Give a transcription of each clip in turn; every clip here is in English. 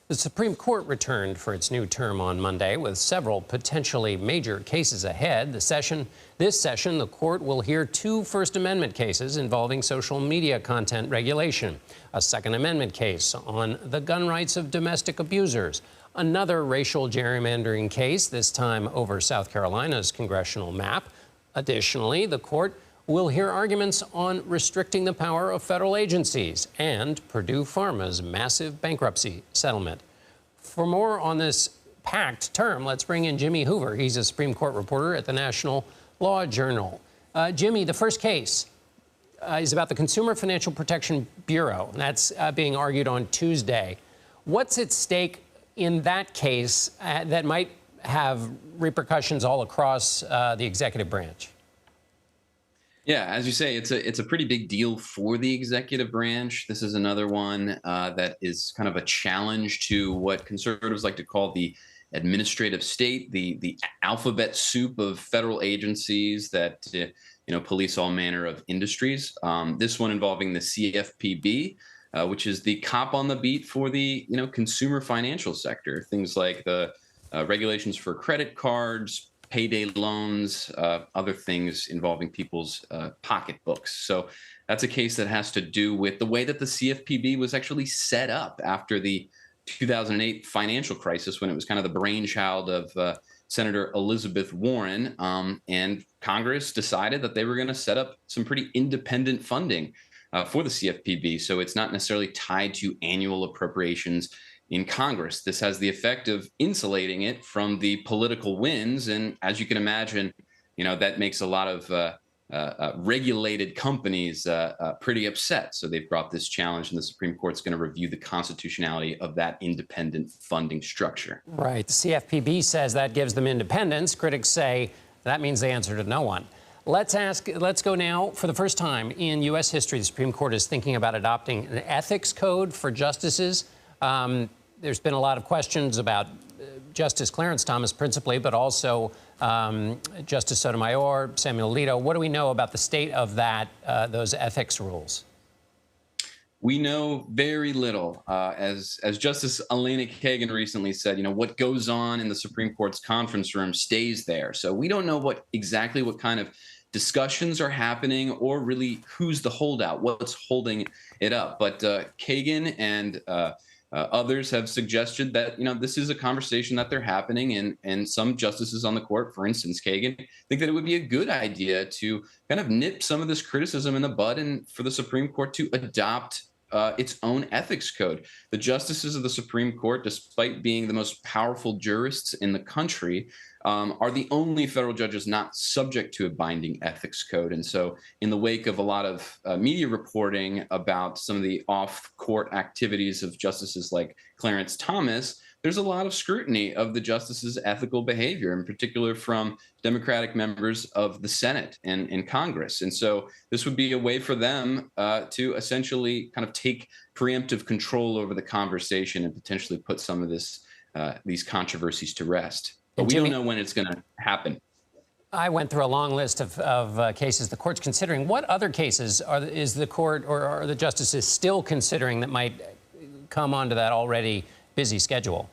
The Supreme Court returned for its new term on Monday with several potentially major cases ahead. This session, the court will hear two First Amendment cases involving social media content regulation, a Second Amendment case on the gun rights of domestic abusers, another racial gerrymandering case, this time over South Carolina's congressional map. Additionally, the court will hear arguments on restricting the power of federal agencies and Purdue Pharma's massive bankruptcy settlement. For more on this packed term, let's bring in Jimmy Hoover. He's a Supreme Court reporter at the National Law Journal. Jimmy, the first case is about the Consumer Financial Protection Bureau. That's being argued on Tuesday. What's at stake in that case that might have repercussions all across the executive branch? Yeah, as you say, it's a pretty big deal for the executive branch. This is another one that is kind of a challenge to what conservatives like to call the administrative state, the alphabet soup of federal agencies that police all manner of industries. This one involving the CFPB, which is the cop on the beat for the consumer financial sector. Things like the regulations for credit cards, payday loans, other things involving people's pocketbooks. So that's a case that has to do with the way that the CFPB was actually set up after the 2008 financial crisis, when it was kind of the brainchild of Senator Elizabeth Warren. And Congress decided that they were going to set up some pretty independent funding for the CFPB. So it's not necessarily tied to annual appropriations in Congress. This has the effect of insulating it from the political winds. And as you can imagine, that makes a lot of regulated companies pretty upset. So they've brought this challenge, and the Supreme Court's going to review the constitutionality of that independent funding structure. Right. The CFPB says that gives them independence. Critics say that means they answer to no one. Let's go now. For the first time in U.S. history, the Supreme Court is thinking about adopting an ethics code for justices. There's been a lot of questions about Justice Clarence Thomas principally, but also Justice Sotomayor, Samuel Alito. What do we know about the state of those ethics rules? We know very little. As Justice Elena Kagan recently said, what goes on in the Supreme Court's conference room stays there. So we don't know exactly what kind of discussions are happening, or really who's the holdout, what's holding it up. But Kagan and others have suggested that this is a conversation that they're happening, and some justices on the court, for instance Kagan, think that it would be a good idea to kind of nip some of this criticism in the bud and for the Supreme Court to adopt its own ethics code. The justices of the Supreme Court, despite being the most powerful jurists in the country, are the only federal judges not subject to a binding ethics code. And so in the wake of a lot of media reporting about some of the off-court activities of justices like Clarence Thomas, there's a lot of scrutiny of the justices' ethical behavior, in particular from Democratic members of the Senate and in Congress. And so this would be a way for them to essentially kind of take preemptive control over the conversation and potentially put some of these controversies to rest. But we don't know when it's going to happen. I went through a long list of cases the court's considering. What other cases is the court or are the justices still considering that might come onto that already busy schedule?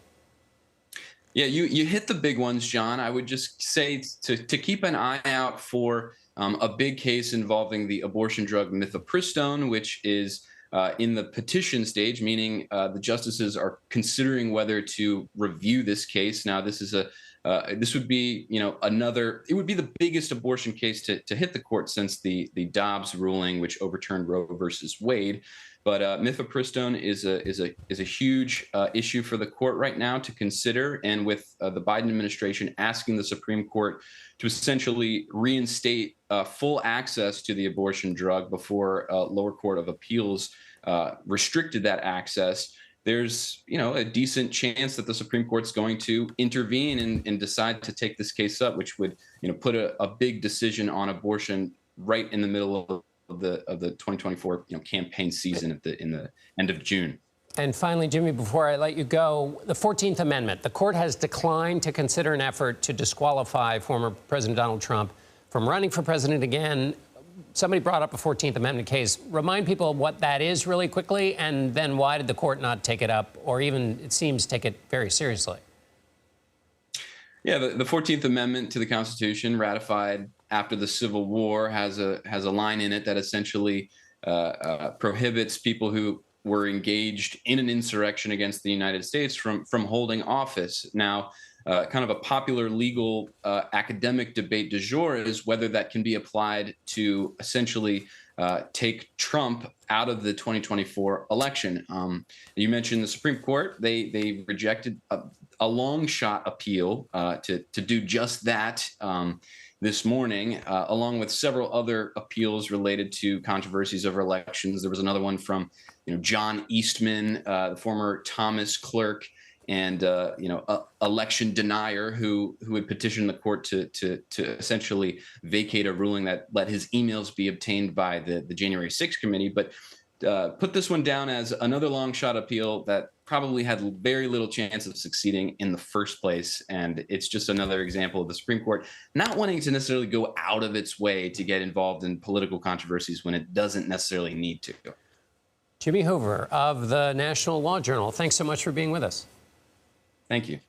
Yeah, you hit the big ones, John. I would just say to keep an eye out for a big case involving the abortion drug mifepristone, which is in the petition stage, meaning the justices are considering whether to review this case. Now, this would be, it would be the biggest abortion case to hit the court since the Dobbs ruling, which overturned Roe versus Wade. But mifepristone is a huge issue for the court right now to consider, and with the Biden administration asking the Supreme Court to essentially reinstate full access to the abortion drug before a lower court of appeals restricted that access, there's a decent chance that the Supreme Court's going to intervene and decide to take this case up, which would put a big decision on abortion right in the middle of the 2024 campaign season in the end of June. And finally, Jimmy, before I let you go, the 14th Amendment. The court has declined to consider an effort to disqualify former President Donald Trump from running for president again. somebody brought up a 14th Amendment case. Remind people what that is really quickly, and then why did the court not take it up, or even, it seems, take it very seriously? Yeah, the 14th Amendment to the Constitution, ratified after the Civil War, has a line in it that essentially prohibits people who were engaged in an insurrection against the United States from holding office. Now, kind of a popular legal academic debate du jour is whether that can be applied to essentially take Trump out of the 2024 election. You mentioned the Supreme Court. They rejected a long shot appeal to do just that this morning, along with several other appeals related to controversies over elections. There was another one from John Eastman, the former Thomas clerk, and election denier who had petitioned the court to essentially vacate a ruling that let his emails be obtained by the January 6th committee, but put this one down as another long shot appeal that probably had very little chance of succeeding in the first place. And it's just another example of the Supreme Court not wanting to necessarily go out of its way to get involved in political controversies when it doesn't necessarily need to. Jimmy Hoover of the National Law Journal, thanks so much for being with us. Thank you.